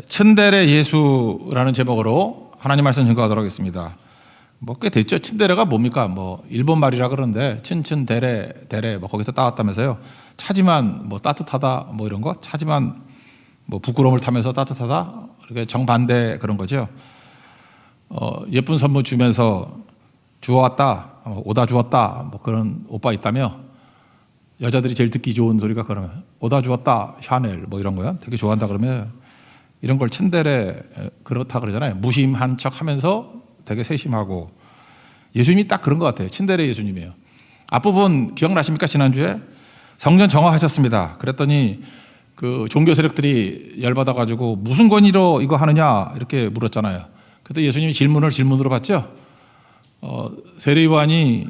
츤데레 예수라는 제목으로 하나님 말씀 증거하도록 하겠습니다. 꽤 됐죠. 츤데레가 뭡니까? 일본 말이라 그러는데 데레 거기서 따왔다면서요. 차지만 따뜻하다 이런 거. 차지만 부끄러움을 타면서 따뜻하다. 이렇게 정반대 그런 거죠. 예쁜 선물 주면서 주워왔다, 오다 주웠다 그런 오빠 있다며. 여자들이 제일 듣기 좋은 소리가 그러면 오다 주웠다 샤넬 이런 거요. 되게 좋아한다 그러면 이런 걸 츤데레 그렇다 그러잖아요. 무심한 척하면서 되게 세심하고. 예수님이 딱 그런 것 같아요. 츤데레 예수님이에요. 앞부분 기억나십니까? 지난주에 성전 정화하셨습니다. 그랬더니 그 종교 세력들이 열받아가지고 무슨 권위로 이거 하느냐 이렇게 물었잖아요. 그때 예수님이 질문으로 받죠. 세례요한이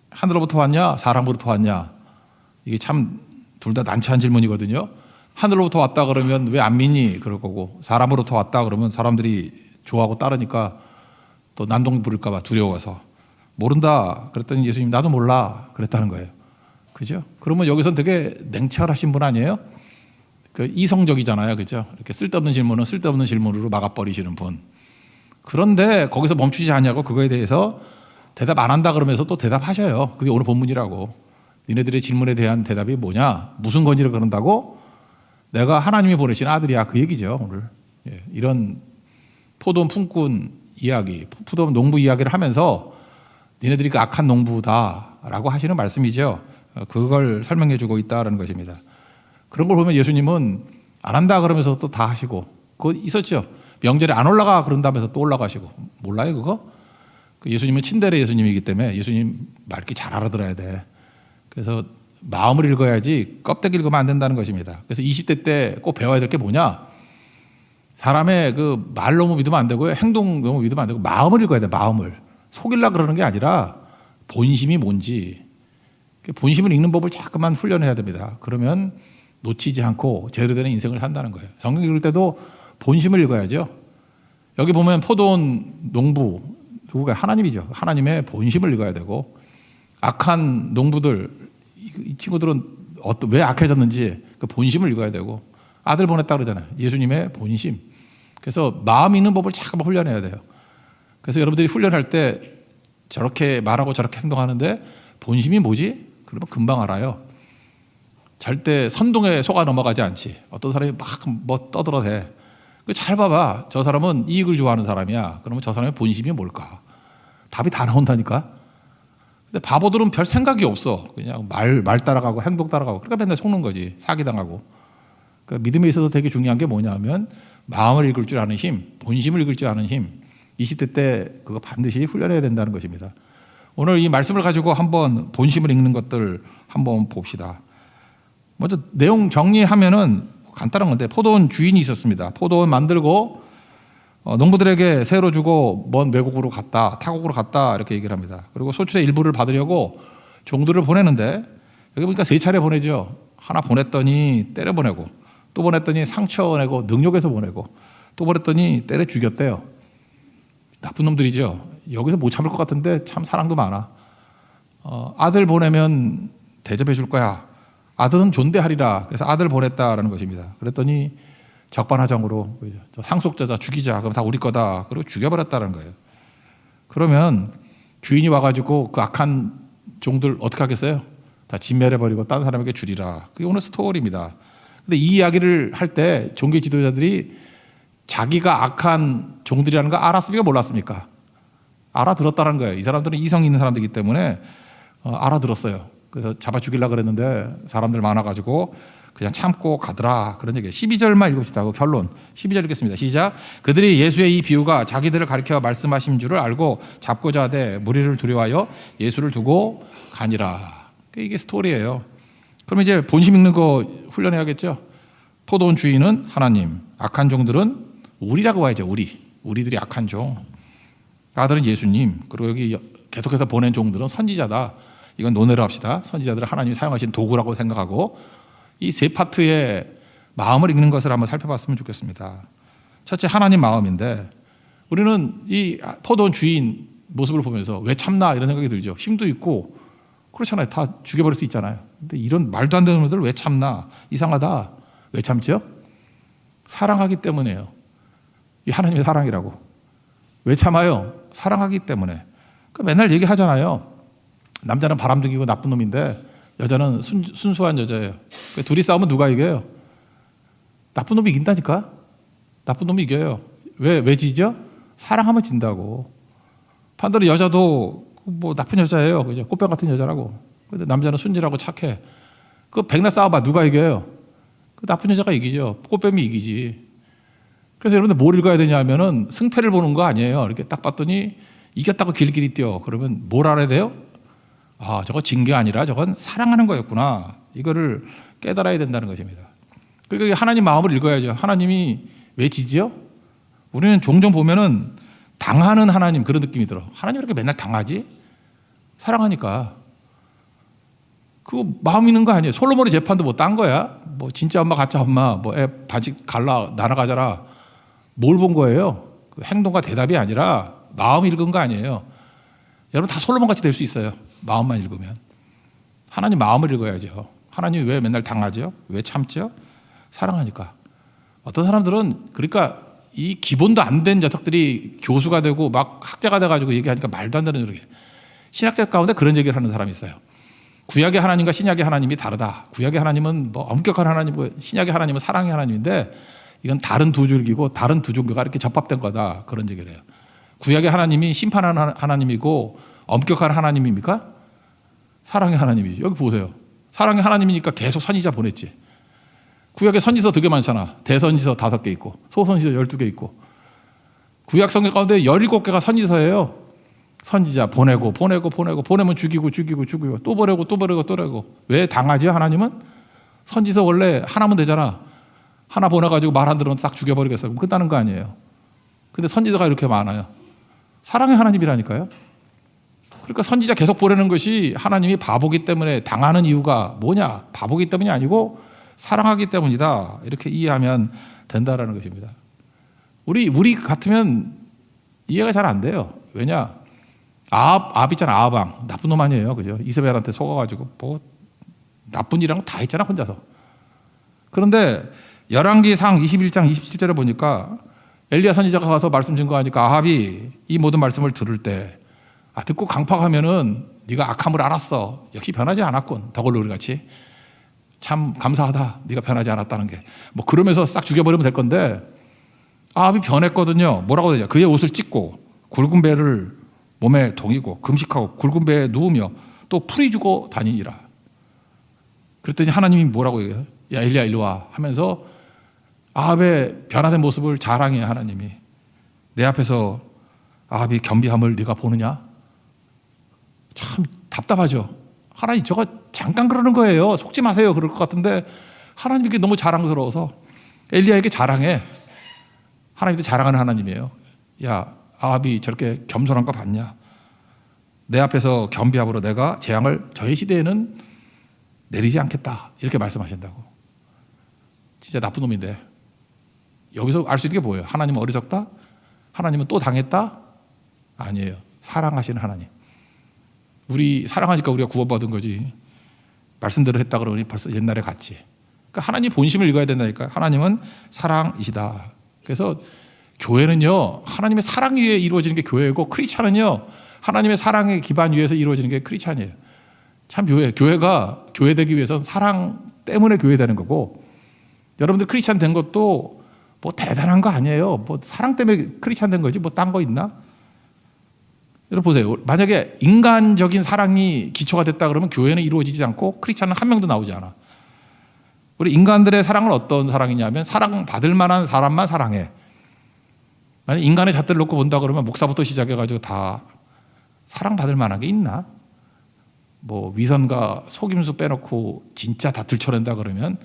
하늘로부터 왔냐 사람으로부터 왔냐. 이게 참 둘 다 난처한 질문이거든요. 하늘로부터 왔다 그러면 왜 안 믿니? 그럴 거고, 사람으로부터 왔다 그러면 사람들이 좋아하고 따르니까 또 난동 부릴까 봐 두려워서 모른다 그랬더니 예수님 나도 몰라 그랬다는 거예요. 그죠? 그러면 여기선 되게 냉철하신 분 아니에요? 이성적이잖아요. 그죠? 이렇게 쓸데없는 질문은 쓸데없는 질문으로 막아버리시는 분. 그런데 거기서 멈추지 않냐고 그거에 대해서 대답 안 한다 그러면서 또 대답하셔요. 그게 오늘 본문이라고. 니네들의 질문에 대한 대답이 뭐냐? 무슨 권위로 그런다고? 내가 하나님이 보내신 아들이야. 그 얘기죠, 오늘. 이런 포도원 품꾼 이야기, 포도원 농부 이야기를 하면서 니네들이 그 악한 농부다라고 하시는 말씀이죠. 그걸 설명해 주고 있다는 것입니다. 그런 걸 보면 예수님은 안 한다 그러면서 또 다 하시고, 그거 있었죠. 명절에 안 올라가 그런다면서 또 올라가시고. 몰라요, 그거? 예수님은 츤데레 예수님이기 때문에 예수님 말 이렇게 잘 알아들어야 돼. 그래서 마음을 읽어야지 껍데기 읽으면 안 된다는 것입니다. 그래서 20대 때 꼭 배워야 될 게 뭐냐? 사람의 그 말 너무 믿으면 안 되고요. 행동 너무 믿으면 안 되고 마음을 읽어야 돼. 마음을. 속이려고 그러는 게 아니라 본심이 뭔지. 본심을 읽는 법을 자꾸만 훈련해야 됩니다. 그러면 놓치지 않고 제대로 된 인생을 산다는 거예요. 성경 읽을 때도 본심을 읽어야죠. 여기 보면 포도원 농부 누구가 하나님이죠. 하나님의 본심을 읽어야 되고, 악한 농부들 이 친구들은 왜 악해졌는지 그 본심을 읽어야 되고, 아들 보냈다 그러잖아요. 예수님의 본심. 그래서 마음 있는 법을 잠깐만 훈련해야 돼요. 그래서 여러분들이 훈련할 때 저렇게 말하고 저렇게 행동하는데 본심이 뭐지? 그러면 금방 알아요. 절대 선동에 속아 넘어가지 않지. 어떤 사람이 막 떠들어대. 잘 봐봐. 저 사람은 이익을 좋아하는 사람이야. 그러면 저 사람의 본심이 뭘까? 답이 다 나온다니까. 근데 바보들은 별 생각이 없어. 그냥 말 따라가고 행동 따라가고. 그러니까 맨날 속는 거지. 사기당하고. 그러니까 믿음에 있어서 되게 중요한 게 뭐냐면 마음을 읽을 줄 아는 힘, 본심을 읽을 줄 아는 힘. 20대 때 그거 반드시 훈련해야 된다는 것입니다. 오늘 이 말씀을 가지고 한번 본심을 읽는 것들 한번 봅시다. 먼저 내용 정리하면은 간단한 건데, 포도원 주인이 있었습니다. 포도원 만들고 농부들에게 새로 주고 먼 외국으로 갔다, 타국으로 갔다 이렇게 얘기를 합니다. 그리고 소출의 일부를 받으려고 종들을 보내는데, 여기 보니까 3차례 보내죠. 하나 보냈더니 때려 보내고, 또 보냈더니 상처 내고 능욕해서 보내고, 또 보냈더니 때려 죽였대요. 나쁜 놈들이죠. 여기서 못 참을 것 같은데 참 사랑도 많아. 아들 보내면 대접해 줄 거야. 아들은 존대하리라. 그래서 아들 보냈다라는 것입니다. 그랬더니 적반하장으로 저 상속자자 죽이자. 그럼 다 우리 거다. 그리고 죽여버렸다는 거예요. 그러면 주인이 와가지고 그 악한 종들 어떻게 하겠어요? 다 진멸해버리고 다른 사람에게 주리라. 그게 오늘 스토리입니다. 근데 이 이야기를 할 때 종교 지도자들이 자기가 악한 종들이라는 거 알았습니까? 몰랐습니까? 알아들었다는 거예요. 이 사람들은 이성 있는 사람들이기 때문에 알아들었어요. 그래서 잡아 죽이려고 그랬는데 사람들 많아가지고 그냥 참고 가더라. 그런 얘기예요. 12절만 읽읍시다. 그 결론. 12절 읽겠습니다. 시작. 그들이 예수의 이 비유가 자기들을 가리켜 말씀하신 줄을 알고 잡고자 하되 무리를 두려워하여 예수를 두고 가니라. 이게 스토리예요. 그럼 이제 본심 읽는 거 훈련해야겠죠. 포도원 주인은 하나님, 악한 종들은 우리라고 봐야죠. 우리들이 악한 종. 아들은 예수님. 그리고 여기 계속해서 보낸 종들은 선지자다. 이건 논외로 합시다. 선지자들은 하나님이 사용하신 도구라고 생각하고, 이 세 파트의 마음을 읽는 것을 한번 살펴봤으면 좋겠습니다. 첫째, 하나님 마음인데, 우리는 이 포도원 주인 모습을 보면서 왜 참나 이런 생각이 들죠. 힘도 있고 그렇잖아요. 다 죽여버릴 수 있잖아요. 근데 이런 말도 안 되는 놈들 왜 참나? 이상하다. 왜 참죠? 사랑하기 때문에요. 이 하나님의 사랑이라고. 왜 참아요? 사랑하기 때문에. 맨날 얘기하잖아요. 남자는 바람둥이고 나쁜 놈인데 여자는 순수한 여자예요. 둘이 싸우면 누가 이겨요? 나쁜 놈이 이긴다니까. 나쁜 놈이 이겨요. 왜 지죠? 사랑하면 진다고. 반대로 여자도 뭐 나쁜 여자예요. 그죠? 꽃병 같은 여자라고. 근데 남자는 순진하고 착해. 그 백날 싸워봐. 누가 이겨요? 그 나쁜 여자가 이기죠. 꽃뱀이 이기지. 그래서 여러분들 뭘 읽어야 되냐면은 승패를 보는 거 아니에요. 이렇게 딱 봤더니 이겼다고 길길이 뛰어. 그러면 뭘 알아야 돼요? 아, 저거 진 게 아니라 저건 사랑하는 거였구나. 이거를 깨달아야 된다는 것입니다. 그러니까 하나님 마음을 읽어야죠. 하나님이 왜 지지요? 우리는 종종 보면은 당하는 하나님 그런 느낌이 들어. 하나님 왜 이렇게 맨날 당하지? 사랑하니까. 그거 마음 있는 거 아니에요. 솔로몬의 재판도 뭐 딴 거야? 뭐 진짜 엄마 가짜 엄마 뭐 애 반씩 갈라 날아가자라. 뭘 본 거예요? 그 행동과 대답이 아니라 마음 읽은 거 아니에요. 여러분 다 솔로몬 같이 될 수 있어요. 마음만 읽으면. 하나님 마음을 읽어야죠. 하나님이 왜 맨날 당하죠? 왜 참죠? 사랑하니까. 어떤 사람들은 그러니까 이 기본도 안 된 녀석들이 교수가 되고 막 학자가 돼가지고 얘기하니까 말도 안 되는 소리. 신학자 가운데 그런 얘기를 하는 사람이 있어요. 구약의 하나님과 신약의 하나님이 다르다. 구약의 하나님은 뭐 엄격한 하나님이고 신약의 하나님은 사랑의 하나님인데 이건 다른 두 줄기고 다른 두 종교가 이렇게 접합된 거다. 그런 얘기를 해요. 구약의 하나님이 심판하는 하나님이고 엄격한 하나님입니까? 사랑의 하나님이죠. 여기 보세요. 사랑의 하나님이니까 계속 선지자 보냈지. 구약에 선지서 되게 많잖아. 대선지서 5개 있고 소선지서 12개 있고 구약 성경 가운데 17개가 선지서예요. 선지자 보내고 보내면 죽이고 또 보내고 왜 당하지 하나님은? 선지서 원래 하나면 되잖아. 하나 보내가지고 말 안 들으면 싹 죽여버리겠어. 그럼 끝나는 거 아니에요. 근데 선지자가 이렇게 많아요. 사랑의 하나님이라니까요. 그러니까 선지자 계속 보내는 것이 하나님이 바보기 때문에 당하는 이유가 뭐냐? 바보기 때문이 아니고 사랑하기 때문이다. 이렇게 이해하면 된다라는 것입니다. 우리 같으면 이해가 잘 안 돼요. 왜냐? 아합 있잖아. 아합왕. 나쁜 놈 아니에요. 그죠? 이세벨한테 속아가지고 뭐 나쁜 일이란 거 다 했잖아. 혼자서. 그런데 열왕기상 21장 27절에 보니까 엘리야 선지자가 가서 말씀 증거하니까 아합이 이 모든 말씀을 들을 때 듣고 강팍하면은 네가 악함을 알았어. 역시 변하지 않았군. 더글로리 같이. 참 감사하다. 네가 변하지 않았다는 게. 뭐 그러면서 싹 죽여버리면 될 건데 아합이 변했거든요. 뭐라고 되냐? 그의 옷을 찢고 굵은 배를 몸에 동이고 금식하고 굵은 배에 누우며 또 풀이 주고 다니니라. 그랬더니 하나님이 뭐라고 얘기해요? 야 엘리야 일로 와 하면서 아합의 변화된 모습을 자랑해. 하나님이 내 앞에서 아합이 겸비함을 네가 보느냐? 참 답답하죠. 하나님 저거 잠깐 그러는 거예요. 속지 마세요. 그럴 것 같은데 하나님께 너무 자랑스러워서 엘리야에게 자랑해. 하나님도 자랑하는 하나님이에요. 야 아합이 저렇게 겸손한 거 봤냐? 내 앞에서 겸비함으로 내가 재앙을 저희 시대에는 내리지 않겠다. 이렇게 말씀하신다고. 진짜 나쁜 놈인데 여기서 알 수 있는 게 뭐예요? 하나님은 어리석다? 하나님은 또 당했다? 아니에요. 사랑하시는 하나님. 우리 사랑하니까 우리가 구원받은 거지. 말씀대로 했다 그러니 벌써 옛날에 갔지. 그러니까 하나님 본심을 읽어야 된다니까. 하나님은 사랑이시다. 그래서 교회는요, 하나님의 사랑 위에 이루어지는 게 교회고, 크리스찬은요, 하나님의 사랑의 기반 위에서 이루어지는 게 크리스찬이에요. 참 교회가 교회 되기 위해서는 사랑 때문에 교회 되는 거고, 여러분들 크리스찬 된 것도 뭐 대단한 거 아니에요. 뭐 사랑 때문에 크리스찬 된 거지 뭐 딴 거 있나? 여러분 보세요. 만약에 인간적인 사랑이 기초가 됐다 그러면 교회는 이루어지지 않고 크리스찬은 한 명도 나오지 않아. 우리 인간들의 사랑은 어떤 사랑이냐면 사랑받을 만한 사람만 사랑해. 만약 인간의 잣대를 놓고 본다 그러면 목사부터 시작해가지고 다 사랑받을 만한 게 있나? 뭐 위선과 속임수 빼놓고 진짜 다 들춰낸다 그러면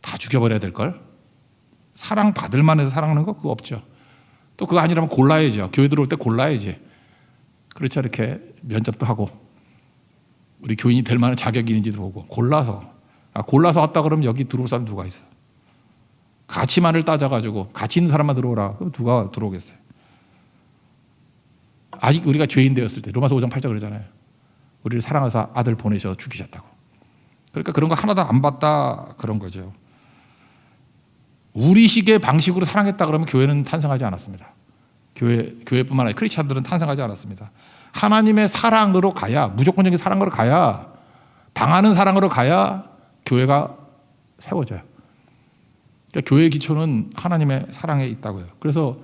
다 죽여버려야 될걸? 사랑받을 만해서 사랑하는 거 그거 없죠. 또 그거 아니라면 골라야죠. 교회 들어올 때 골라야지. 그렇죠. 이렇게 면접도 하고 우리 교인이 될 만한 자격이 있는지도 보고 골라서 왔다 그러면 여기 들어올 사람 누가 있어? 가치만을 따져가지고 가치 있는 사람만 들어오라. 그럼 누가 들어오겠어요? 아직 우리가 죄인 되었을 때 로마서 5장 8절 그러잖아요. 우리를 사랑하사 아들 보내셔 죽이셨다고. 그러니까 그런 거 하나도 안 봤다 그런 거죠. 우리식의 방식으로 사랑했다 그러면 교회는 탄생하지 않았습니다. 교회뿐만 아니라 크리스찬들은 탄생하지 않았습니다. 하나님의 사랑으로 가야, 무조건적인 사랑으로 가야, 당하는 사랑으로 가야 교회가 세워져요. 그러니까 교회의 기초는 하나님의 사랑에 있다고요. 그래서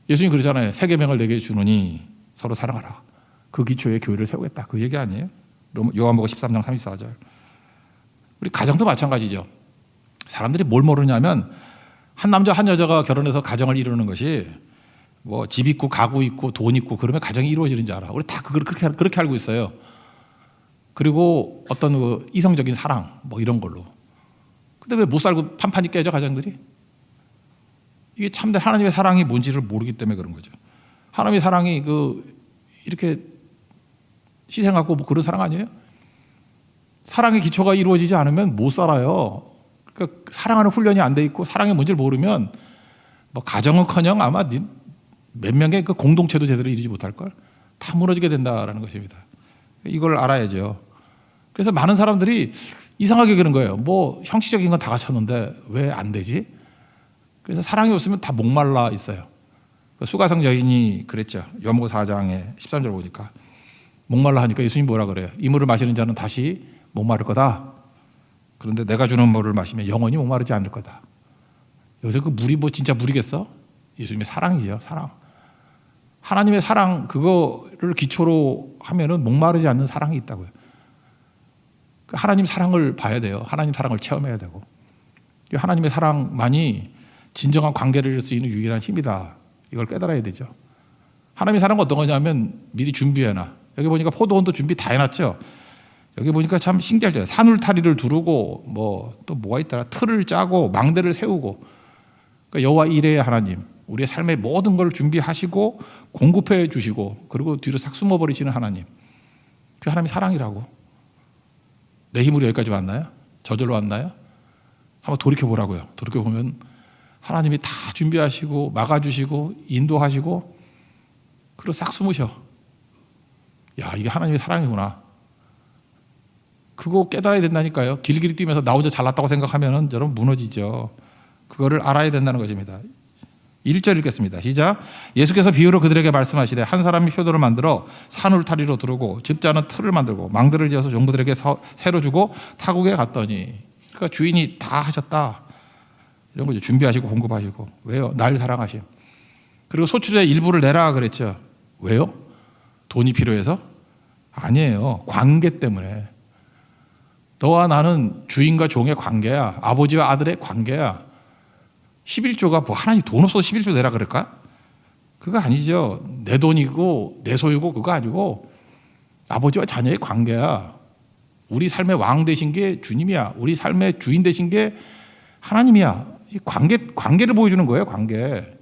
예수님 그러잖아요. 새 계명을 내게 주노니 서로 사랑하라. 그 기초에 교회를 세우겠다. 그 얘기 아니에요? 요한복음 13장 34절. 우리 가정도 마찬가지죠. 사람들이 뭘 모르냐면 한 남자 한 여자가 결혼해서 가정을 이루는 것이 뭐 집 있고 가구 있고 돈 있고 그러면 가정이 이루어지는 줄 알아. 우리 다 그렇게 알고 있어요. 그리고 어떤 그 이성적인 사랑 뭐 이런 걸로. 근데 왜 못 살고 판판이 깨져 가정들이? 이게 참된 하나님의 사랑이 뭔지를 모르기 때문에 그런 거죠. 하나님의 사랑이 이렇게 희생하고 뭐 그런 사랑 아니에요? 사랑의 기초가 이루어지지 않으면 못 살아요. 그러니까 사랑하는 훈련이 안 돼 있고 사랑이 뭔지를 모르면 뭐 가정은커녕 아마 몇 명의 그 공동체도 제대로 이루지 못할 걸 다 무너지게 된다라는 것입니다. 이걸 알아야죠. 그래서 많은 사람들이 이상하게 그런 거예요. 뭐 형식적인 건 다 갖췄는데 왜 안 되지? 그래서 사랑이 없으면 다 목말라 있어요. 수가성 여인이 그랬죠. 요한복음 4장에 13절 보니까 목말라 하니까 예수님 뭐라 그래요? 이 물을 마시는 자는 다시 목마를 거다. 그런데 내가 주는 물을 마시면 영원히 목마르지 않을 거다. 여기서 그 물이 뭐 진짜 물이겠어? 예수님의 사랑이죠. 사랑. 하나님의 사랑 그거를 기초로 하면은 목마르지 않는 사랑이 있다고요. 하나님 사랑을 봐야 돼요. 하나님 사랑을 체험해야 되고. 하나님의 사랑만이 진정한 관계를 이룰 수 있는 유일한 힘이다. 이걸 깨달아야 되죠. 하나님의 사랑은 어떤 거냐면 미리 준비해놔. 여기 보니까 포도원도 준비 다 해놨죠. 여기 보니까 참 신기하죠. 산울타리를 두르고 뭐 또 뭐가 있더라. 틀을 짜고 망대를 세우고. 그러니까 여호와 이레의 하나님, 우리의 삶의 모든 걸 준비하시고 공급해 주시고 그리고 뒤로 싹 숨어버리시는 하나님. 그 하나님이 사랑이라고. 내 힘으로 여기까지 왔나요? 저절로 왔나요? 한번 돌이켜보라고요. 돌이켜보면 하나님이 다 준비하시고 막아주시고 인도하시고 그리고 싹 숨으셔. 야, 이게 하나님의 사랑이구나. 그거 깨달아야 된다니까요. 길길이 뛰면서 나 혼자 잘났다고 생각하면 여러분 무너지죠. 그거를 알아야 된다는 것입니다. 1절 읽겠습니다. 시작. 예수께서 비유로 그들에게 말씀하시되 한 사람이 효도를 만들어 산울타리로 두르고 집자는 틀을 만들고 망대를 지어서 종부들에게 새로 주고 타국에 갔더니 그러니까 주인이 다 하셨다. 이런 거죠. 준비하시고 공급하시고. 왜요? 날 사랑하심. 그리고 소출의 일부를 내라 그랬죠. 왜요? 돈이 필요해서? 아니에요. 관계 때문에. 너와 나는 주인과 종의 관계야. 아버지와 아들의 관계야. 11조가 뭐 하나님 돈 없어서 11조 내라 그럴까? 그거 아니죠. 내 돈이고 내 소유고 그거 아니고 아버지와 자녀의 관계야. 우리 삶의 왕 되신 게 주님이야. 우리 삶의 주인 되신 게 하나님이야. 이 관계를 보여주는 거예요. 관계.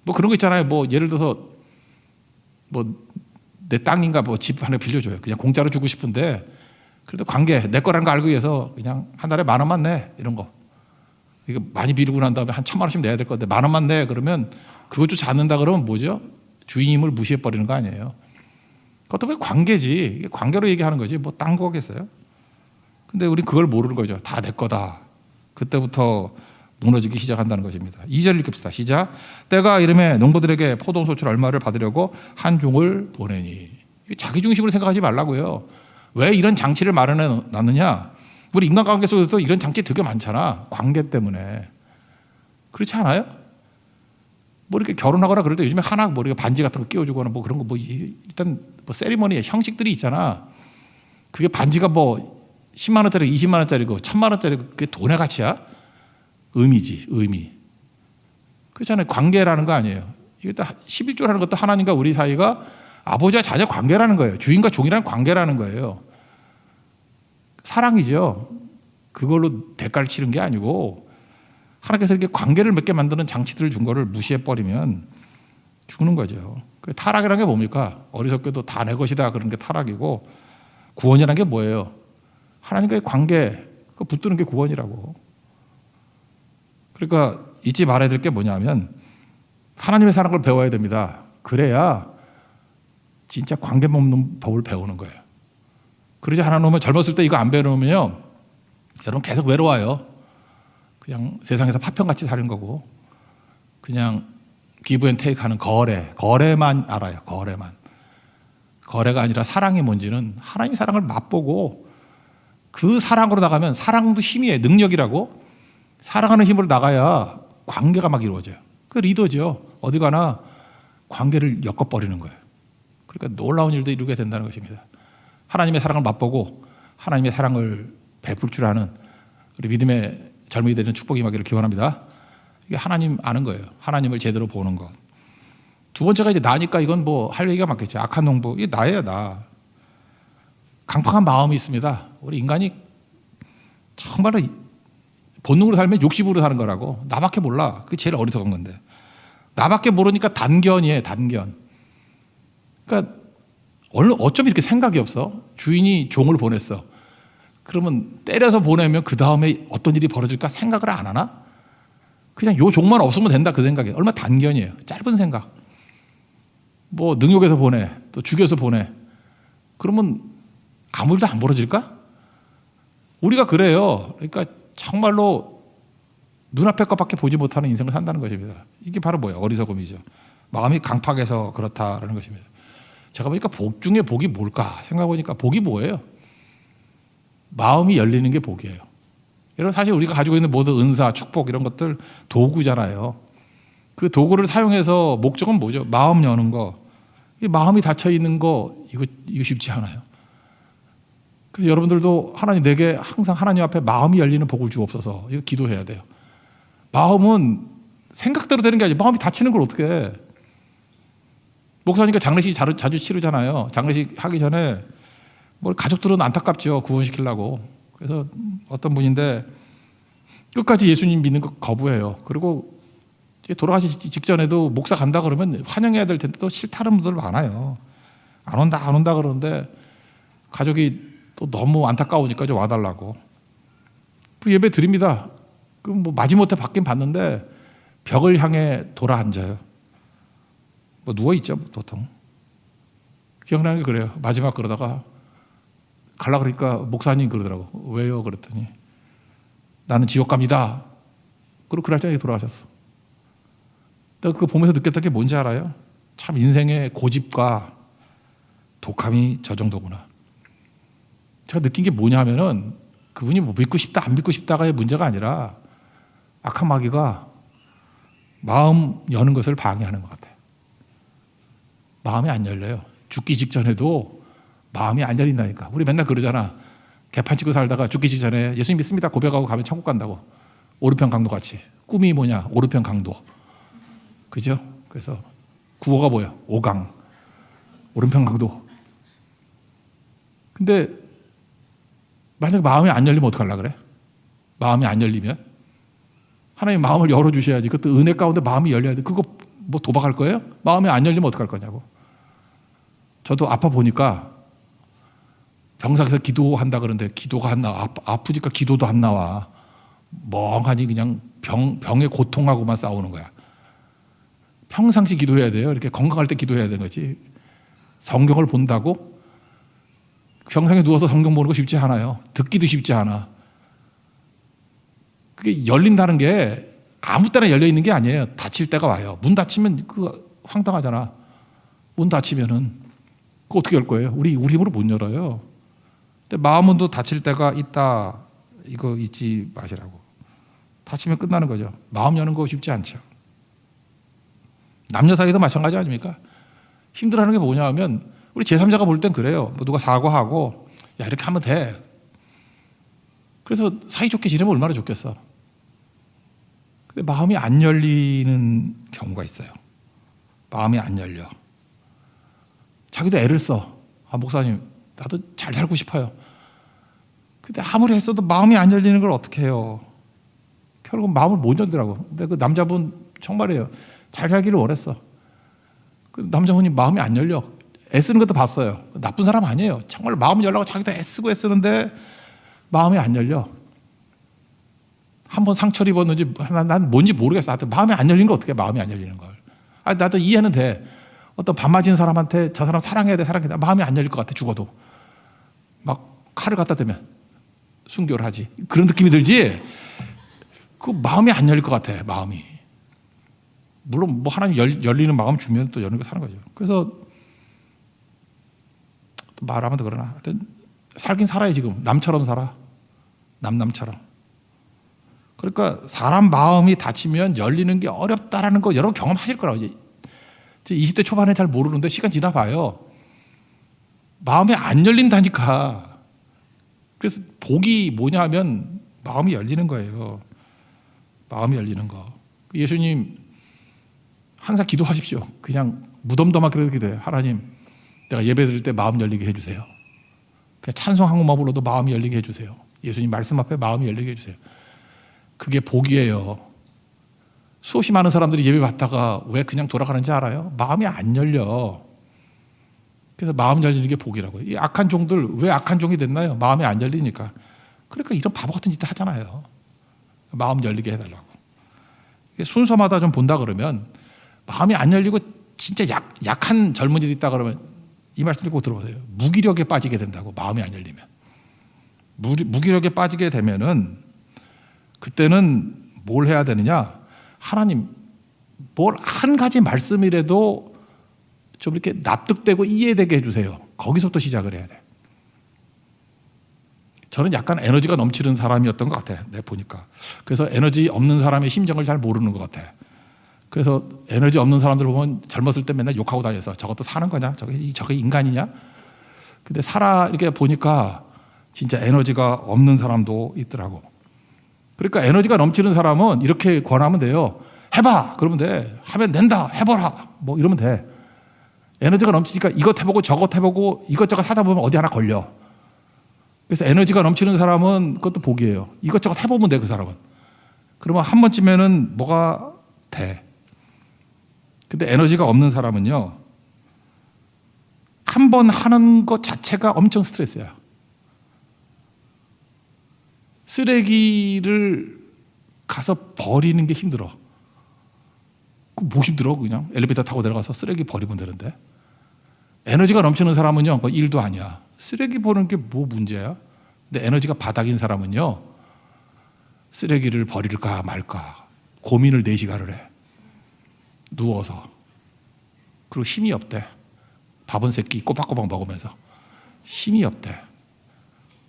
뭐 그런 거 있잖아요. 뭐 예를 들어서 뭐 내 땅인가 뭐 집 하나 빌려줘요. 그냥 공짜로 주고 싶은데 그래도 관계 내 거라는 거 알고 위해서 그냥 한 달에 10,000원만 내 이런 거. 이거 많이 빌리고 난 다음에 한 1,000,000원씩 내야 될 건데 10,000원만 내 그러면 그것조차 않는다 그러면 뭐죠? 주인임을 무시해 버리는 거 아니에요. 그것도 왜 관계지? 관계로 얘기하는 거지 뭐 딴 거겠어요? 근데 우리 그걸 모르는 거죠. 다 내 거다. 그때부터 무너지기 시작한다는 것입니다. 2절 읽읍시다. 시작. 때가 이름에 농부들에게 포도원 소출 얼마를 받으려고 한 종을 보내니. 자기 중심으로 생각하지 말라고요. 왜 이런 장치를 마련해 놨느냐? 우리 인간관계 속에서 이런 장치 되게 많잖아. 관계 때문에. 그렇지 않아요? 뭐 이렇게 결혼하거나 그럴 때 요즘에 하나 뭐 이렇게 반지 같은 거 끼워주거나 뭐 그런 거 뭐 일단 뭐 세리머니 형식들이 있잖아. 그게 반지가 뭐 10만 원짜리, 20만 원짜리고 1,000만 원짜리고 그게 돈의 가치야? 의미지, 의미. 그렇잖아요. 관계라는 거 아니에요. 이게 다 11조라는 것도 하나님과 우리 사이가 아버지와 자녀 관계라는 거예요. 주인과 종이라는 관계라는 거예요. 사랑이죠. 그걸로 대가를 치른 게 아니고 하나님께서 이렇게 관계를 맺게 만드는 장치들을 준 거를 무시해 버리면 죽는 거죠. 타락이라는 게 뭡니까? 어리석게도 다 내 것이다 그런 게 타락이고 구원이라는 게 뭐예요? 하나님과의 관계 그거 붙드는 게 구원이라고. 그러니까 잊지 말아야 될 게 뭐냐면 하나님의 사랑을 배워야 됩니다. 그래야 진짜 관계 맺는 법을 배우는 거예요. 그러지 않아 놓으면 젊었을 때 이거 안 배워놓으면요 여러분 계속 외로워요. 그냥 세상에서 파편같이 사는 거고 그냥 기브 앤 테이크 하는 거래만 알아요. 거래가 아니라 사랑이 뭔지는 하나님의 사랑을 맛보고 그 사랑으로 나가면 사랑도 힘이에요. 능력이라고. 사랑하는 힘으로 나가야 관계가 막 이루어져요. 그 리더죠. 어디 가나 관계를 엮어버리는 거예요. 그러니까 놀라운 일도 이루게 된다는 것입니다. 하나님의 사랑을 맛보고 하나님의 사랑을 베풀 줄 아는 우리 믿음의 젊은이들은 축복이 임하기를 기원합니다. 이게 하나님 아는 거예요. 하나님을 제대로 보는 것. 두 번째가 이제 나니까 이건 뭐 할 얘기가 많겠죠. 악한 농부. 이게 나예요, 나. 강팍한 마음이 있습니다. 우리 인간이 정말로 본능으로 살면 욕심으로 사는 거라고. 나밖에 몰라. 그게 제일 어리석은 건데. 나밖에 모르니까 단견이에요, 단견. 그러니까 어쩜 이렇게 생각이 없어? 주인이 종을 보냈어. 그러면 때려서 보내면 그 다음에 어떤 일이 벌어질까 생각을 안 하나? 그냥 요 종만 없으면 된다 그 생각이에요. 얼마나 단견이에요. 짧은 생각. 뭐 능욕해서 보내, 또 죽여서 보내. 그러면 아무 일도 안 벌어질까? 우리가 그래요. 그러니까 정말로 눈앞에 것밖에 보지 못하는 인생을 산다는 것입니다. 이게 바로 뭐예요? 어리석음이죠. 마음이 강팍해서 그렇다라는 것입니다. 제가 보니까 복 중에 복이 뭘까 생각해보니까 복이 뭐예요? 마음이 열리는 게 복이에요. 여러분 사실 우리가 가지고 있는 모든 은사, 축복 이런 것들 도구잖아요. 그 도구를 사용해서 목적은 뭐죠? 마음 여는 거. 이 마음이 닫혀 있는 거 이거 쉽지 않아요. 그래서 여러분들도 하나님 내게 항상 하나님 앞에 마음이 열리는 복을 주옵소서. 이거 기도해야 돼요. 마음은 생각대로 되는 게 아니라 마음이 닫히는 걸 어떻게 해? 목사니까 장례식 자주 치르잖아요. 장례식 하기 전에 뭐 가족들은 안타깝죠. 구원시키려고. 그래서 어떤 분인데 끝까지 예수님 믿는 거 거부해요. 그리고 돌아가시기 직전에도 목사 간다 그러면 환영해야 될 텐데 또 싫다는 분들 많아요. 안 온다 그러는데 가족이 또 너무 안타까우니까 좀 와달라고. 그 예배 드립니다. 그럼 뭐 마지못해 받긴 받는데 벽을 향해 돌아 앉아요. 뭐 누워있죠, 보통. 기억나는 게 그래요. 마지막 그러다가 갈라 그러니까 목사님 그러더라고. 왜요? 그랬더니 나는 지옥 갑니다. 그리고 그 날짜에 돌아가셨어. 내가 그거 보면서 느꼈던 게 뭔지 알아요? 참 인생의 고집과 독함이 저 정도구나. 제가 느낀 게 뭐냐 하면은 그분이 뭐 믿고 싶다 안 믿고 싶다가의 문제가 아니라 악한 마귀가 마음 여는 것을 방해하는 것 같아요. 마음이 안 열려요. 죽기 직전에도 마음이 안 열린다니까. 우리 맨날 그러잖아. 개판 치고 살다가 죽기 직전에 예수님 믿습니다 고백하고 가면 천국 간다고. 오르편 강도 같이. 꿈이 뭐냐? 오르편 강도. 그죠? 그래서 구호가 뭐예요? 5강. 오른편 강도. 근데 만약에 마음이 안 열리면 어떡하려고 그래? 마음이 안 열리면? 하나님 마음을 열어주셔야지. 그것도 은혜 가운데 마음이 열려야 돼. 그거 뭐 도박할 거예요? 마음이 안 열리면 어떡할 거냐고. 저도 아파 보니까 병상에서 기도한다 그러는데 기도가 안 나와. 아프니까 기도도 안 나와. 멍하니 그냥 병의 고통하고만 싸우는 거야. 평상시 기도해야 돼요. 이렇게 건강할 때 기도해야 되는 거지. 성경을 본다고 병상에 누워서 성경 보는 거 쉽지 않아요. 듣기도 쉽지 않아. 그게 열린다는 게 아무 때나 열려 있는 게 아니에요. 닫힐 때가 와요. 문 닫히면 그거 황당하잖아. 문 닫히면은 그거 어떻게 열 거예요? 우리 힘으로 못 열어요. 근데 마음문도 닫힐 때가 있다. 이거 잊지 마시라고. 닫히면 끝나는 거죠. 마음 여는 거 쉽지 않죠. 남녀 사이도 마찬가지 아닙니까? 힘들어하는 게 뭐냐 하면 우리 제3자가 볼 땐 그래요. 뭐 누가 사과하고 야 이렇게 하면 돼. 그래서 사이좋게 지내면 얼마나 좋겠어. 근데 마음이 안 열리는 경우가 있어요. 마음이 안 열려. 자기도 애를 써. 아 목사님 나도 잘 살고 싶어요. 근데 아무리 했어도 마음이 안 열리는 걸 어떻게 해요. 결국 마음을 못 열더라고. 근데 그 남자분 정말이에요. 잘 살기를 원했어. 그 남자분이 마음이 안 열려. 애쓰는 것도 봤어요. 나쁜 사람 아니에요. 정말 마음을 열려고 자기도 애쓰는데 마음이 안 열려. 한번 상처를 입었는지 난 뭔지 모르겠어. 하여튼 마음이 안 열리는 걸 어떻게 해, 마음이 안 열리는 걸. 아니, 나도 이해는 돼. 어떤 밥 맞은 사람한테 저 사람 사랑해야 돼. 마음이 안 열릴 것 같아. 죽어도. 막 칼을 갖다 대면 순교를 하지. 그런 느낌이 들지? 그 마음이 안 열릴 것 같아. 마음이. 물론 뭐 하나님 열리는 마음 주면 또 여는 거 사는 거죠. 그래서 또 말하면 더 그러나 하여튼 살긴 살아요. 지금 남처럼 살아. 남처럼. 그러니까 사람 마음이 닫히면 열리는 게 어렵다라는 거 여러 경험하실 거라고. 이제 20대 초반에 잘 모르는데 시간 지나봐요. 마음이 안 열린다니까. 그래서 복이 뭐냐 하면 마음이 열리는 거예요. 마음이 열리는 거. 예수님 항상 기도하십시오. 그냥 무덤덤하게 그렇게 기도해요. 하나님, 내가 예배 드릴 때 마음 열리게 해주세요. 그냥 찬송 한 곡만 불러도 마음이 열리게 해주세요. 예수님 말씀 앞에 마음이 열리게 해주세요. 그게 복이에요. 수없이 많은 사람들이 예배 받다가 왜 그냥 돌아가는지 알아요? 마음이 안 열려. 그래서 마음 열리는 게 복이라고요. 이 악한 종들 왜 악한 종이 됐나요? 마음이 안 열리니까. 그러니까 이런 바보 같은 짓 하잖아요. 마음 열리게 해달라고. 순서마다 좀 본다 그러면 마음이 안 열리고 진짜 약한 젊은이들이 있다 그러면 이 말씀 꼭 들어보세요. 무기력에 빠지게 된다고. 마음이 안 열리면. 무기력에 빠지게 되면은 그때는 뭘 해야 되느냐? 하나님 뭘 한 가지 말씀이라도 좀 이렇게 납득되고 이해되게 해주세요. 거기서부터 시작을 해야 돼. 저는 약간 에너지가 넘치는 사람이었던 것 같아. 내가 보니까. 그래서 에너지 없는 사람의 심정을 잘 모르는 것 같아. 그래서 에너지 없는 사람들 보면 젊었을 때 맨날 욕하고 다녀서 저것도 사는 거냐? 저게 인간이냐? 근데 이렇게 보니까 진짜 에너지가 없는 사람도 있더라고. 그러니까 에너지가 넘치는 사람은 이렇게 권하면 돼요. 해봐! 그러면 돼. 하면 된다! 해보라! 뭐 이러면 돼. 에너지가 넘치니까 이것 해보고 저것 해보고 이것저것 하다 보면 어디 하나 걸려. 그래서 에너지가 넘치는 사람은 그것도 복이에요. 이것저것 해보면 돼, 그 사람은. 그러면 한 번쯤에는 뭐가 돼. 근데 에너지가 없는 사람은요, 한 번 하는 것 자체가 엄청 스트레스야. 쓰레기를 가서 버리는 게 힘들어. 뭐 힘들어? 그냥 엘리베이터 타고 내려가서 쓰레기 버리면 되는데. 에너지가 넘치는 사람은요, 뭐 일도 아니야. 쓰레기 버리는 게 뭐 문제야? 근데 에너지가 바닥인 사람은요, 쓰레기를 버릴까 말까 고민을 4시간을 해. 누워서. 그리고 힘이 없대. 밥은 새끼 꼬박꼬박 먹으면서. 힘이 없대.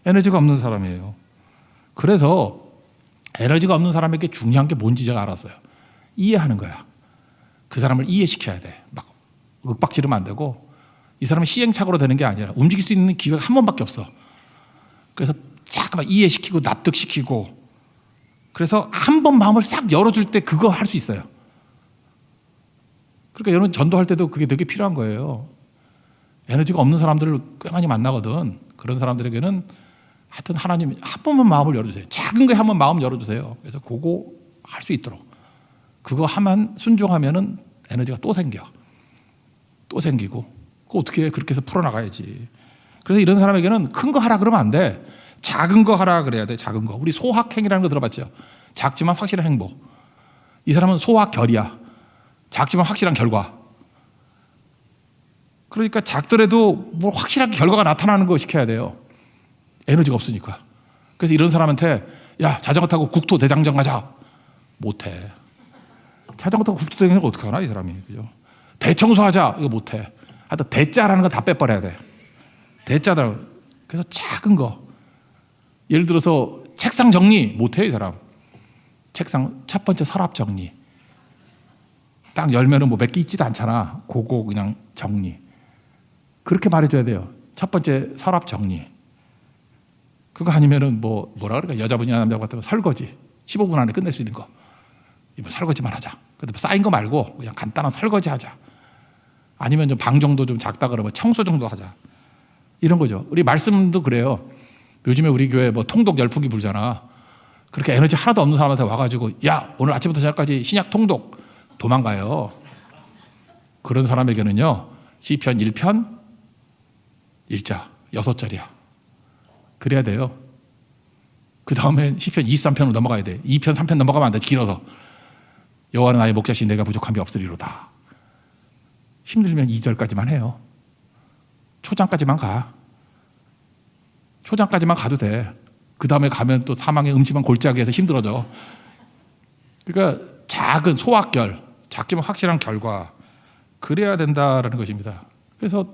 에너지가 없는 사람이에요. 그래서 에너지가 없는 사람에게 중요한 게 뭔지 제가 알았어요. 이해하는 거야. 그 사람을 이해시켜야 돼. 막 윽박지르면 안 되고, 이 사람은 시행착오로 되는 게 아니라 움직일 수 있는 기회가 한 번밖에 없어. 그래서 잠깐만 이해시키고 납득시키고, 그래서 한 번 마음을 싹 열어줄 때 그거 할 수 있어요. 그러니까 여러분 전도할 때도 그게 되게 필요한 거예요. 에너지가 없는 사람들을 꽤 많이 만나거든. 그런 사람들에게는 하여튼 하나님 한 번만 마음을 열어주세요. 작은 거에 한 번 마음 열어주세요. 그래서 그거 할 수 있도록. 그거 하면 순종하면은 에너지가 또 생겨. 또 생기고. 그거 어떻게 해? 그렇게 해서 풀어나가야지. 그래서 이런 사람에게는 큰 거 하라 그러면 안 돼. 작은 거 하라 그래야 돼. 작은 거. 우리 소확행이라는 거 들어봤죠? 작지만 확실한 행복. 이 사람은 소확결이야. 작지만 확실한 결과. 그러니까 작더라도 뭐 확실하게 결과가 나타나는 거 시켜야 돼요. 에너지가 없으니까. 그래서 이런 사람한테 야 자전거 타고 국토 대장정 가자. 못해. 자전거 타고 국토 대장정 어떻게 하나 이 사람이. 그죠? 대청소하자. 이거 못해. 하여튼 대자라는 거 다 빼버려야 돼. 대자다. 그래서 작은 거. 예를 들어서 책상 정리 못해 이 사람. 책상 첫 번째 서랍 정리. 딱 열면은 뭐 몇 개 있지도 않잖아. 그거 그냥 정리. 그렇게 말해줘야 돼요. 첫 번째 서랍 정리. 그거 아니면은 뭐라 그럴까? 여자분이나 남자분 같은 거 설거지. 15분 안에 끝낼 수 있는 거. 이거 설거지만 하자. 근데 쌓인 거 말고 그냥 간단한 설거지 하자. 아니면 좀 방 정도 좀 작다 그러면 청소 정도 하자. 이런 거죠. 우리 말씀도 그래요. 요즘에 우리 교회 뭐 통독 열풍이 불잖아. 그렇게 에너지 하나도 없는 사람한테 와가지고 야 오늘 아침부터 저녁까지 신약 통독 도망가요. 그런 사람에게는요 시편 1편 1자 6절이야. 그래야 돼요. 그 다음에 시편 23편으로 넘어가야 돼. 2편 3편 넘어가면 안 돼. 길어서. 여호와는 나의 목자신 내가 부족함이 없으리로다. 힘들면 2절까지만 해요. 초장까지만 가. 초장까지만 가도 돼. 그 다음에 가면 또 사망의 음침한 골짜기에서 힘들어져. 그러니까 작은 소확결, 작지만 확실한 결과, 그래야 된다라는 것입니다. 그래서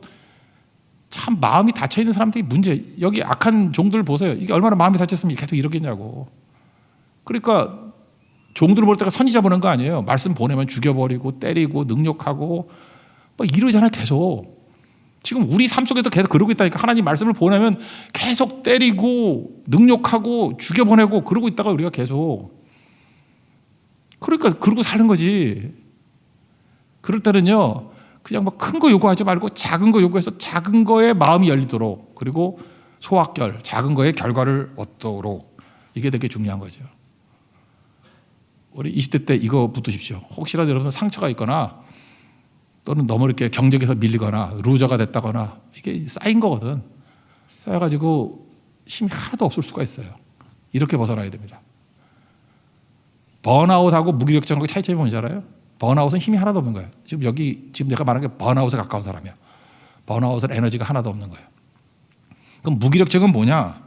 참 마음이 닫혀 있는 사람들이 문제. 여기 악한 종들 보세요. 이게 얼마나 마음이 닫혔으면 계속 이러겠냐고. 그러니까 종들 볼 때가 선지자 보는 거 아니에요. 말씀 보내면 죽여버리고 때리고 능욕하고 막 이러잖아요. 계속. 지금 우리 삶 속에도 계속 그러고 있다니까. 하나님 말씀을 보내면 계속 때리고 능욕하고 죽여보내고 그러고 있다가 우리가 계속. 그러니까 그러고 사는 거지. 그럴 때는요, 그냥 뭐 큰 거 요구하지 말고 작은 거 요구해서 작은 거에 마음이 열리도록, 그리고 소확결, 작은 거의 결과를 얻도록, 이게 되게 중요한 거죠. 우리 20대 때 이거 붙으십시오. 혹시라도 여러분 상처가 있거나 또는 너무 이렇게 경쟁에서 밀리거나 루저가 됐다거나 이게 쌓인 거거든. 쌓여가지고 힘이 하나도 없을 수가 있어요. 이렇게 벗어나야 됩니다. 번아웃하고 무기력증하고 차이점이 뭔지 알아요? 번아웃은 힘이 하나도 없는 거예요. 지금 내가 말한 게 번아웃에 가까운 사람이야. 번아웃은 에너지가 하나도 없는 거예요. 그럼 무기력증은 뭐냐?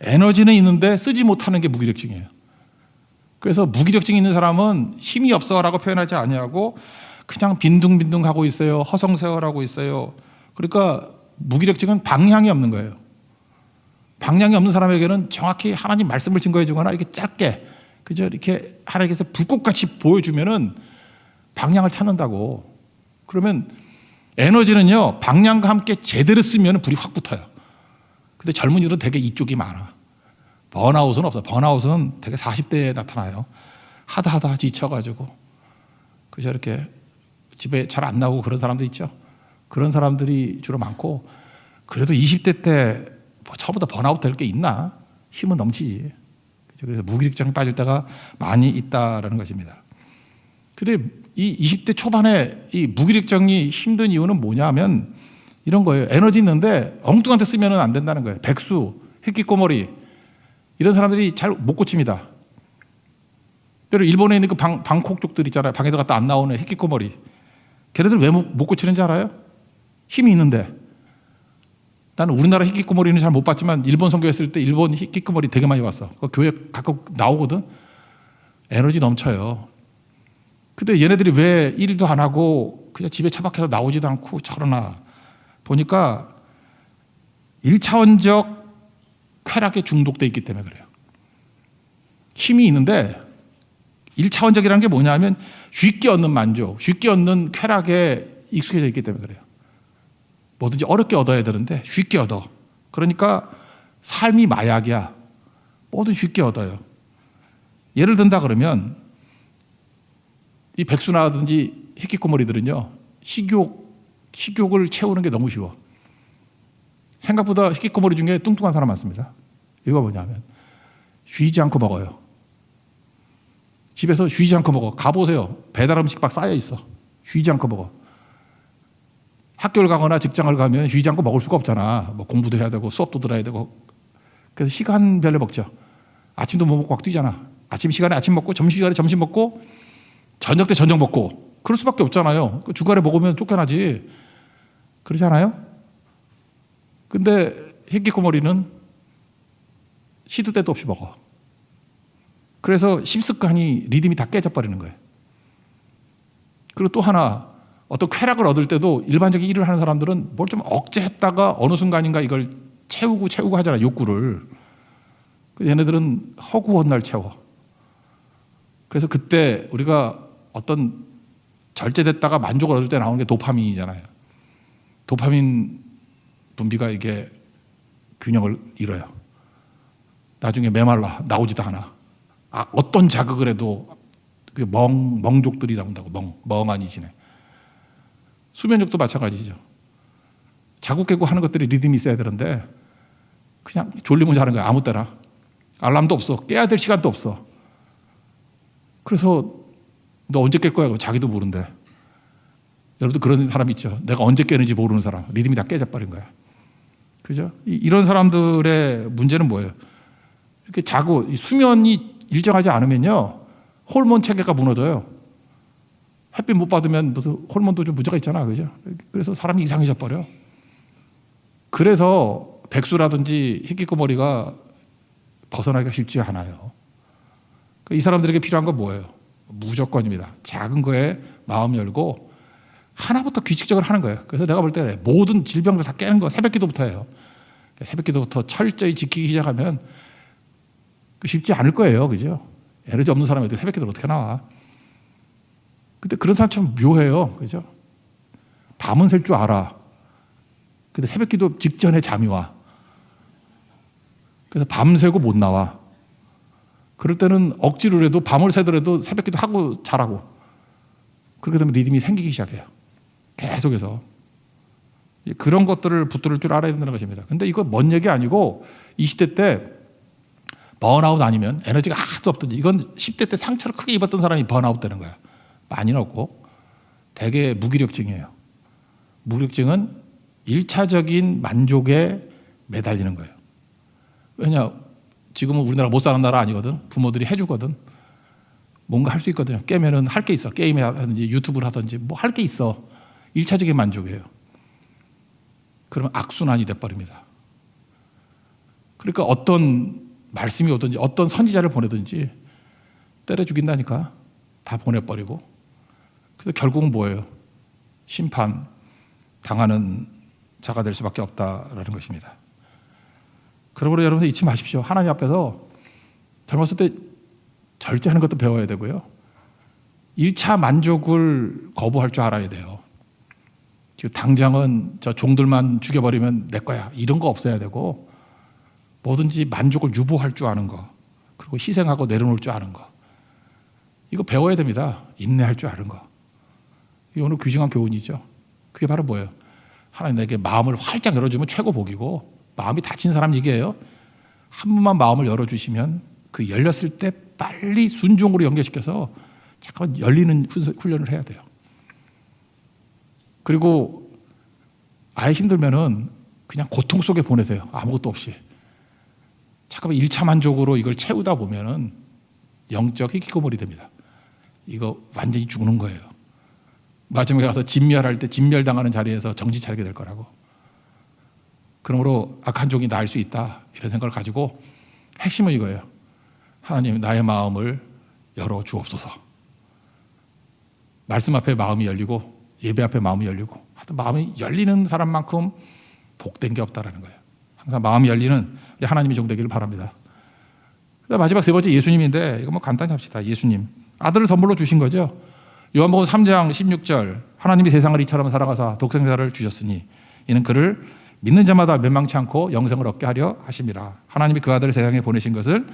에너지는 있는데 쓰지 못하는 게 무기력증이에요. 그래서 무기력증이 있는 사람은 힘이 없어라고 표현하지 아니하고 그냥 빈둥빈둥하고 있어요. 허송세월하고 있어요. 그러니까 무기력증은 방향이 없는 거예요. 방향이 없는 사람에게는 정확히 하나님 말씀을 증거해 주거나 이렇게 짧게 그저 이렇게 하나님께서 불꽃같이 보여주면은 방향을 찾는다고. 그러면 에너지는요, 방향과 함께 제대로 쓰면 불이 확 붙어요. 근데 젊은이들은 되게 이쪽이 많아. 번아웃은 없어. 번아웃은 되게 40대에 나타나요. 하다 지쳐가지고 그저 이렇게 집에 잘 안 나오고 그런 사람들 있죠. 그런 사람들이 주로 많고, 그래도 20대 때 처음부터 번아웃 될 게 있나? 힘은 넘치지. 그래서 무기력증에 빠질 때가 많이 있다라는 것입니다. 근데 이 20대 초반에 이 무기력증이 힘든 이유는 뭐냐면 이런 거예요. 에너지 있는데 엉뚱한 데 쓰면 안 된다는 거예요. 백수, 히키코모리 이런 사람들이 잘 못 고칩니다. 예를 일본에 있는 그 방콕 쪽들 있잖아요. 방에서 갔다 안 나오는 히키코모리. 걔네들 왜 못 고치는지 알아요? 힘이 있는데. 나는 우리나라 히키코모리는 잘 못 봤지만 일본 선교했을 때 일본 히키코모리 되게 많이 봤어. 그 교회 가끔 나오거든. 에너지 넘쳐요. 근데 얘네들이 왜 일도 안 하고 그냥 집에 처박혀서 나오지도 않고 저러나 보니까 1차원적 쾌락에 중독돼 있기 때문에 그래요. 힘이 있는데 1차원적이라는 게 뭐냐면 쉽게 얻는 만족, 쉽게 얻는 쾌락에 익숙해져 있기 때문에 그래요. 뭐든지 어렵게 얻어야 되는데 쉽게 얻어. 그러니까 삶이 마약이야. 뭐든 쉽게 얻어요. 예를 든다 그러면 이 백수나든지 히키코모리들은요, 식욕을 채우는 게 너무 쉬워. 생각보다 히키코모리 중에 뚱뚱한 사람 많습니다. 이거 뭐냐면 쉬지 않고 먹어요. 집에서 쉬지 않고 먹어. 가보세요. 배달 음식 막 쌓여 있어. 쉬지 않고 먹어. 학교를 가거나 직장을 가면 쉬지 않고 먹을 수가 없잖아. 뭐 공부도 해야 되고 수업도 들어야 되고. 그래서 시간별로 먹죠. 아침도 못 먹고 막 뛰잖아. 아침 시간에 아침 먹고 점심 시간에 점심 먹고 저녁 때 저녁 먹고 그럴 수밖에 없잖아요. 주말에 먹으면 쫓겨나지. 그렇지 않아요? 근데 히키코모리는 시도 때도 없이 먹어. 그래서 심습관이 리듬이 다 깨져버리는 거예요. 그리고 또 하나, 어떤 쾌락을 얻을 때도 일반적인 일을 하는 사람들은 뭘 좀 억제했다가 어느 순간인가 이걸 채우고 하잖아요. 욕구를. 얘네들은 허구한 날 채워. 그래서 그때 우리가 어떤 절제됐다가 만족을 얻을 때 나오는 게 도파민이잖아요. 도파민 분비가 이게 균형을 잃어요. 나중에 메말라 나오지도 않아. 어떤 자극을 해도 멍족들이 나온다고. 멍하니 지내. 수면력도 마찬가지죠. 자고 깨고 하는 것들이 리듬이 있어야 되는데 그냥 졸리면 자는 거야. 아무 때나. 알람도 없어. 깨야 될 시간도 없어. 그래서 너 언제 깰 거야? 자기도 모른대. 여러분도 그런 사람 있죠. 내가 언제 깨는지 모르는 사람. 리듬이 다 깨져버린 거야. 그죠? 이런 사람들의 문제는 뭐예요? 이렇게 자고 수면이 일정하지 않으면요, 호르몬 체계가 무너져요. 햇빛 못 받으면 무슨 호르몬도 좀 문제가 있잖아. 그죠? 그래서 사람이 이상해져 버려. 그래서 백수라든지 히키코모리가 벗어나기가 쉽지 않아요. 이 사람들에게 필요한 건 뭐예요? 무조건입니다. 작은 거에 마음 열고 하나부터 규칙적으로 하는 거예요. 그래서 내가 볼 때 모든 질병들 다 깨는 거 새벽기도부터예요. 새벽기도부터 철저히 지키기 시작하면 쉽지 않을 거예요. 그죠? 에너지 없는 사람한테 새벽기도를 어떻게 나와? 근데 그런 사람 참 묘해요. 그죠? 밤은 셀 줄 알아. 근데 새벽기도 직전에 잠이 와. 그래서 밤새고 못 나와. 그럴 때는 억지로라도 밤을 새더라도 새벽기도 하고 자라고. 그렇게 되면 리듬이 생기기 시작해요. 계속해서. 그런 것들을 붙들을 줄 알아야 된다는 것입니다. 근데 이거 먼 얘기 아니고 20대 때 번아웃 아니면 에너지가 하나도 없든지, 이건 10대 때 상처를 크게 입었던 사람이 번아웃 되는 거야. 많이는 없고 대개 무기력증이에요. 무기력증은 1차적인 만족에 매달리는 거예요. 왜냐? 지금은 우리나라 못 사는 나라 아니거든. 부모들이 해주거든. 뭔가 할 수 있거든요. 깨면은 할 게 있어. 게임을 하든지 유튜브를 하든지 뭐 할 게 있어. 1차적인 만족이에요. 그러면 악순환이 돼버립니다. 그러니까 어떤 말씀이 오든지 어떤 선지자를 보내든지 때려 죽인다니까. 다 보내버리고. 그래서 결국은 뭐예요? 심판 당하는 자가 될 수밖에 없다라는 것입니다. 그러므로 여러분들 잊지 마십시오. 하나님 앞에서 젊었을 때 절제하는 것도 배워야 되고요. 1차 만족을 거부할 줄 알아야 돼요. 당장은 저 종들만 죽여버리면 내 거야. 이런 거 없어야 되고 뭐든지 만족을 유보할 줄 아는 거, 그리고 희생하고 내려놓을 줄 아는 거, 이거 배워야 됩니다. 인내할 줄 아는 거. 이게 오늘 귀중한 교훈이죠. 그게 바로 뭐예요? 하나님 내게 마음을 활짝 열어주면 최고 복이고, 마음이 닫힌 사람 얘기예요. 한 번만 마음을 열어주시면 그 열렸을 때 빨리 순종으로 연결시켜서 잠깐 열리는 훈련을 해야 돼요. 그리고 아예 힘들면은 그냥 고통 속에 보내세요. 아무것도 없이. 잠깐만 1차 만족으로 이걸 채우다 보면은 영적 희귀고물이 됩니다. 이거 완전히 죽는 거예요. 마지막에 가서 진멸할 때 진멸당하는 자리에서 정신 차리게 될 거라고. 그러므로 악한 종이 나을 수 있다, 이런 생각을 가지고 핵심은 이거예요. 하나님, 나의 마음을 열어 주옵소서. 말씀 앞에 마음이 열리고 예배 앞에 마음이 열리고, 하여튼 마음이 열리는 사람만큼 복된 게 없다라는 거예요. 항상 마음이 열리는 우리 하나님이 종되기를 바랍니다. 마지막 세 번째 예수님인데, 이거 뭐 간단히 합시다. 예수님, 아들을 선물로 주신 거죠. 요한복음 3장 16절, 하나님이 세상을 이처럼 사랑하사 독생자를 주셨으니 이는 그를 믿는 자마다 멸망치 않고 영생을 얻게 하려 하심이라. 하나님이 그 아들을 세상에 보내신 것을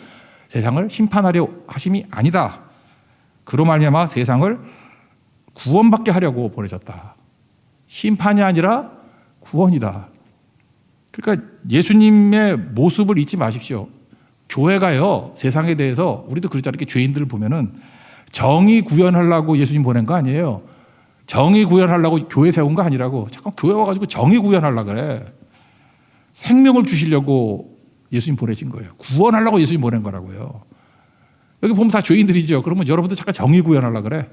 세상을 심판하려 하심이 아니다. 그로 말미암아 세상을 구원받게 하려고 보내셨다. 심판이 아니라 구원이다. 그러니까 예수님의 모습을 잊지 마십시오. 교회가요, 세상에 대해서 우리도 그렇잖아요. 이렇게 죄인들을 보면은 정의 구현하려고 예수님 보낸 거 아니에요. 정의 구현하려고 교회 세운 거 아니라고. 잠깐 교회 와가지고 정의 구현하려고 그래. 생명을 주시려고 예수님 보내신 거예요. 구원하려고 예수님 보낸 거라고요. 여기 보면 다 죄인들이죠. 그러면 여러분들 잠깐 정의 구현하려고 그래.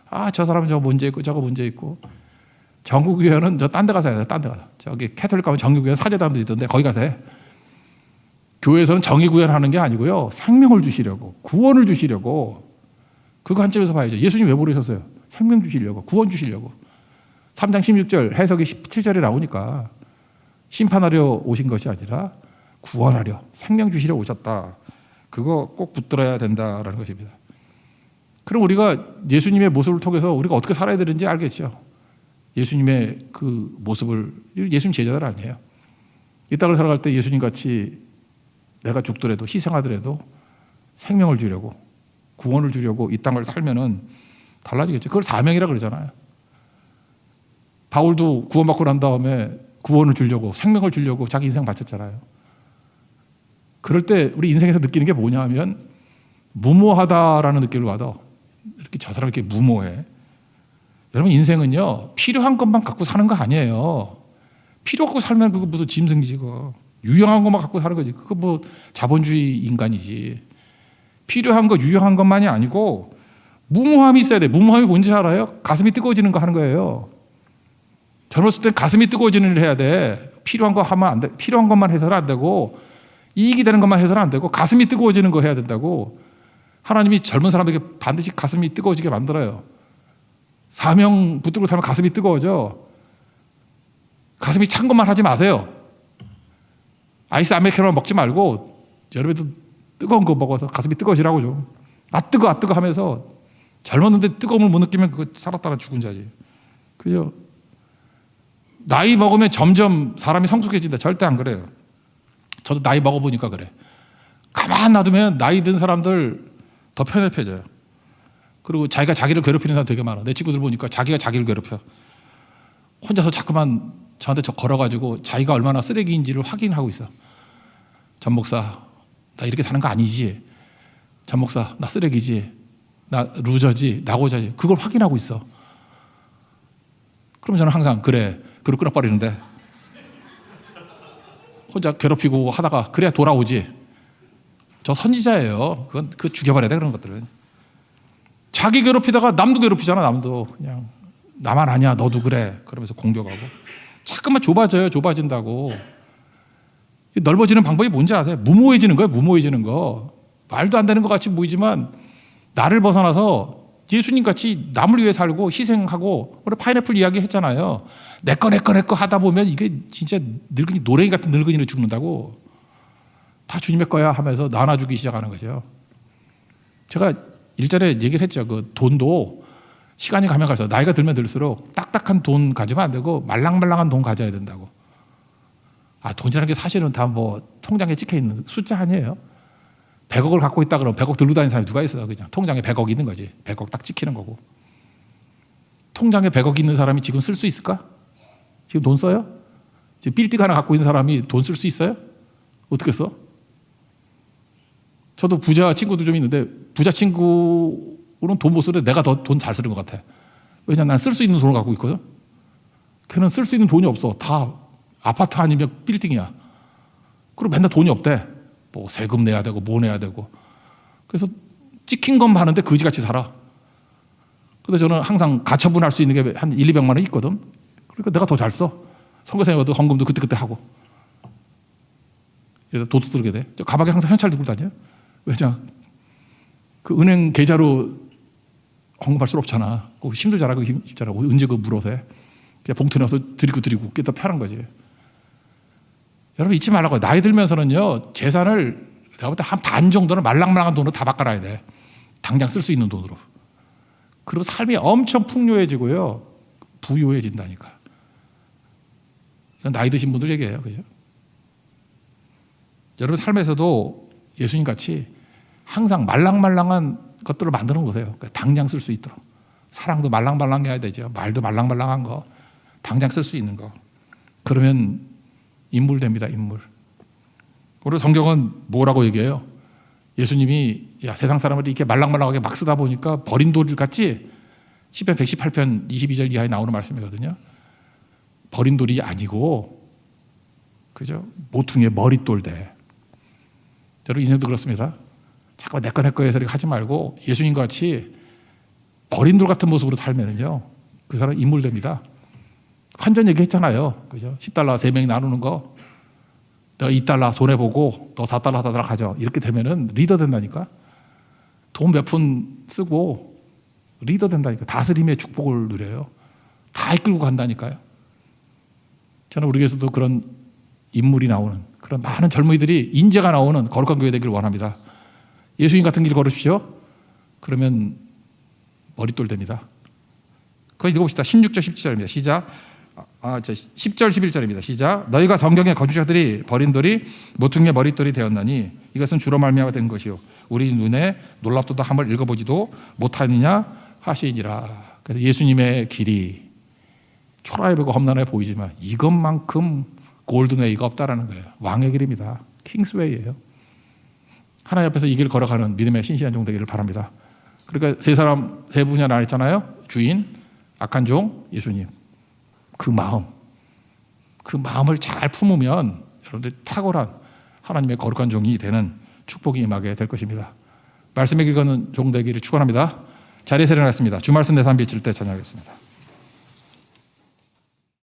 아, 저 사람은 저 문제 있고 저거 문제 있고. 정의 구현은 저 딴 데 가서 해야 돼. 딴 데 가서. 저기 캐톨릭 가면 정의 구현 사제단도 있던데 거기 가서 해. 교회에서는 정의 구현하는 게 아니고요. 생명을 주시려고, 구원을 주시려고. 그 관점에서 봐야죠. 예수님 왜 부르셨어요? 생명 주시려고, 구원 주시려고. 3장 16절 해석이 17절에 나오니까 심판하려 오신 것이 아니라 구원하려, 생명 주시려 오셨다. 그거 꼭 붙들어야 된다라는 것입니다. 그럼 우리가 예수님의 모습을 통해서 우리가 어떻게 살아야 되는지 알겠죠. 예수님의 그 모습을, 예수님 제자들 아니에요. 이 땅을 살아갈 때 예수님 같이 내가 죽더라도 희생하더라도 생명을 주려고, 구원을 주려고 이 땅을 살면은 달라지겠죠. 그걸 사명이라 그러잖아요. 바울도 구원받고 난 다음에 구원을 주려고, 생명을 주려고 자기 인생 바쳤잖아요. 그럴 때 우리 인생에서 느끼는 게 뭐냐 하면 무모하다라는 느낌을 받아. 이렇게 저 사람 이렇게 무모해. 여러분, 인생은요, 필요한 것만 갖고 사는 거 아니에요. 필요 갖고 살면 그거 무슨 짐승이고, 유용한 것만 갖고 사는 거지. 그거 뭐 자본주의 인간이지. 필요한 거, 유용한 것만이 아니고 무모함이 있어야 돼. 무모함이 뭔지 알아요? 가슴이 뜨거워지는 거 하는 거예요. 젊었을 때 가슴이 뜨거워지는 일을 해야 돼. 필요한 거 하면 안 돼. 필요한 것만 해서는 안 되고, 이익이 되는 것만 해서는 안 되고, 가슴이 뜨거워지는 거 해야 된다고. 하나님이 젊은 사람에게 반드시 가슴이 뜨거워지게 만들어요. 사명 붙들고 살면 가슴이 뜨거워져. 가슴이 찬 것만 하지 마세요. 아이스 아메리카노 먹지 말고 여름에도 뜨거운 거 먹어서 가슴이 뜨거워지라고 좀. 아 뜨거 하면서 젊었는데 뜨거움을 못 느끼면 그거 살았다가 죽은 자지. 그죠? 나이 먹으면 점점 사람이 성숙해진다. 절대 안 그래요. 저도 나이 먹어보니까 그래. 가만 놔두면 나이 든 사람들 더 편협해져요. 그리고 자기가 자기를 괴롭히는 사람 되게 많아. 내 친구들 보니까 자기가 자기를 괴롭혀. 혼자서 자꾸만 저한테 걸어가지고 자기가 얼마나 쓰레기인지를 확인하고 있어. 전 목사, 나 이렇게 사는 거 아니지. 전 목사, 나 쓰레기지. 나 루저지. 나고자지. 그걸 확인하고 있어. 그러면 저는 항상 그래. 그걸 끊어버리는데 혼자 괴롭히고 하다가 그래야 돌아오지. 저 선지자예요. 그거 죽여버려야 돼, 그런 것들은. 자기 괴롭히다가 남도 괴롭히잖아, 남도. 그냥 나만 아니야, 너도 그래. 그러면서 공격하고. 자꾸만 좁아진다고. 넓어지는 방법이 뭔지 아세요? 무모해지는 거예요, 무모해지는 거. 말도 안 되는 것 같이 보이지만 나를 벗어나서 예수님 같이 남을 위해 살고 희생하고, 오늘 파인애플 이야기 했잖아요. 내 거 하다 보면 이게 진짜 늙은이, 노랭이 같은 늙은이로 죽는다고. 다 주님의 거야 하면서 나눠주기 시작하는 거죠. 제가 일전에 얘기를 했죠. 그 돈도 시간이 가면 갈수록, 나이가 들면 들수록 딱딱한 돈 가지면 안 되고 말랑말랑한 돈 가져야 된다고. 아, 돈이라는 게 사실은 다 뭐 통장에 찍혀 있는 숫자 아니에요. 100억을 갖고 있다 그러면 100억 들고 다니는 사람이 누가 있어요? 그냥 통장에 100억 있는 거지. 100억 딱 찍히는 거고. 통장에 100억 있는 사람이 지금 쓸 수 있을까? 지금 돈 써요? 지금 빌딩 하나 갖고 있는 사람이 돈 쓸 수 있어요? 어떻게 써? 저도 부자 친구들 좀 있는데 부자 친구는 돈 못 쓰는데 내가 더 돈 잘 쓰는 것 같아. 왜냐면 난 쓸 수 있는 돈을 갖고 있거든. 걔는 쓸 수 있는 돈이 없어. 다 아파트 아니면 빌딩이야. 그리고 맨날 돈이 없대. 뭐 세금 내야 되고 뭐 내야 되고. 그래서 찍힌 것만 하는데 거지같이 살아. 근데 저는 항상 가처분할 수 있는 게 한 1, 200만 원 있거든. 그러니까 내가 더 잘 써. 선교사님 와도 헌금도 그때그때 하고. 그래서 도둑 들게 돼. 저 가방에 항상 현찰 들고 다녀요. 왜냐? 그 은행 계좌로 헌금할 수 없잖아. 힘들잖아. 언제 그 물어서 해. 그냥 봉투 넣어서 드리고 그게 더 편한 거지. 여러분 잊지 말라고요. 나이 들면서는요, 재산을 내가 볼 때 한 반 정도는 말랑말랑한 돈으로 다 바꿔놔야 돼. 당장 쓸 수 있는 돈으로. 그리고 삶이 엄청 풍요해지고요, 부유해진다니까. 이건 나이 드신 분들 얘기예요. 그죠? 여러분 삶에서도 예수님 같이 항상 말랑말랑한 것들을 만드는 거세요. 그러니까 당장 쓸 수 있도록. 사랑도 말랑말랑해야 되죠. 말도 말랑말랑한 거. 당장 쓸 수 있는 거. 그러면 인물 됩니다. 인물. 오늘 성경은 뭐라고 얘기해요? 예수님이 세상 사람을 이렇게 말랑말랑하게 막 쓰다 보니까 버린 돌 같이, 시편 118편 22절 이하에 나오는 말씀이거든요. 버린 돌이 아니고, 그죠? 모퉁이에 머릿돌 돼. 여러분 인생도 그렇습니다. 자꾸 내 거 해서 하지 말고 예수님과 같이 버린 돌 같은 모습으로 살면은요, 그 사람 인물 됩니다. 환전 얘기했잖아요. 그죠? 10달러 3명이 나누는 거. 내가 2달러 손해보고 너 4달러 가져. 이렇게 되면은 리더 된다니까. 돈 몇 푼 쓰고 리더 된다니까. 다스림의 축복을 누려요. 다 이끌고 간다니까요. 저는 우리 교회에서도 그런 인물이 나오는, 그런 많은 젊은이들이 인재가 나오는 거룩한 교회 되기를 원합니다. 예수님 같은 길 걸으십시오. 그러면 머릿돌 됩니다. 그거 읽어봅시다. 16절 17절입니다. 시작. 10절 11절입니다. 시작. 너희가 성경의 거주자들이 버린 돌이 모퉁이의 머릿돌이 되었나니 이것은 주로 말미암아 된 것이요 우리 눈에 놀랍도다 함을 읽어보지도 못하느냐 하시니라. 그래서 예수님의 길이 초라해 보이고 험난해 보이지만 이것만큼 골든웨이가 없다라는 거예요. 왕의 길입니다. 킹스웨이예요. 하나님 앞에서 이 길을 걸어가는 믿음의 신실한 종 되기를 바랍니다. 그러니까 세 분이 하나 있잖아요. 주인, 악한 종, 예수님. 그 마음을 잘 품으면 여러분들 탁월한 하나님의 거룩한 종이 되는 축복이 임하게 될 것입니다. 말씀의 길 걷는 종 되기를 축원합니다. 자리에서 일어나겠습니다. 주 말씀 내 삶 비칠 때 찬양하겠습니다.